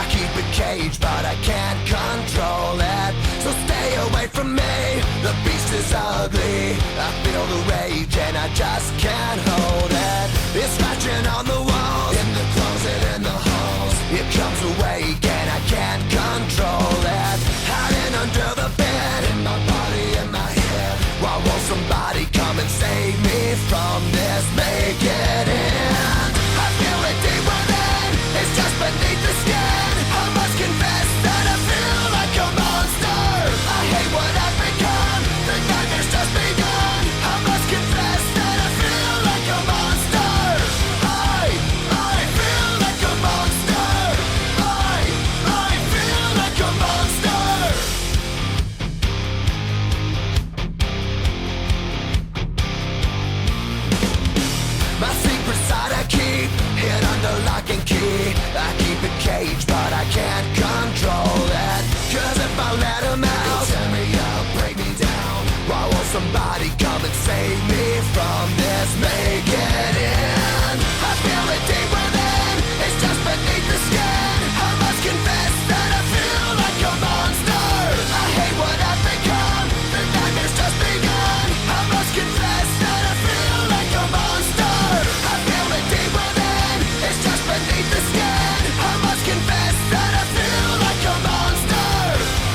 I keep it caged, but I can't control it. So stay away from me, the beast is ugly. I feel the rage and I just can't hold it. It's scratching on the walls, in the closet, in the halls. It comes awake and I can't control it. Hiding under the bed, in my body, in my head. Why won't somebody come and save me from this? Make it end. I feel it deep within, it's just beneath the skin. I must confess that I feel like a monster. I hate what I've become, the nightmare's just begun. I must confess that I feel like a monster. I feel like a monster. I feel like a monster. My secret side I keep hid under lock and key. I keep it caged, but I can't control it. Cause if I let him out, tear me up, break me down. Why won't somebody come and save me from this? Make it end. I feel it deep within, it's just beneath the skin. I must confess that I feel like a monster. I hate what I've become, the nightmare's just begun. I must confess that I feel like a monster. I feel it deep within, it's just beneath the skin. I must confess that I feel like a monster.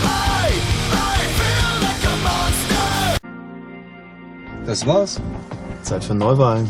I feel like a monster. Das war's. Zeit für Neuwahlen.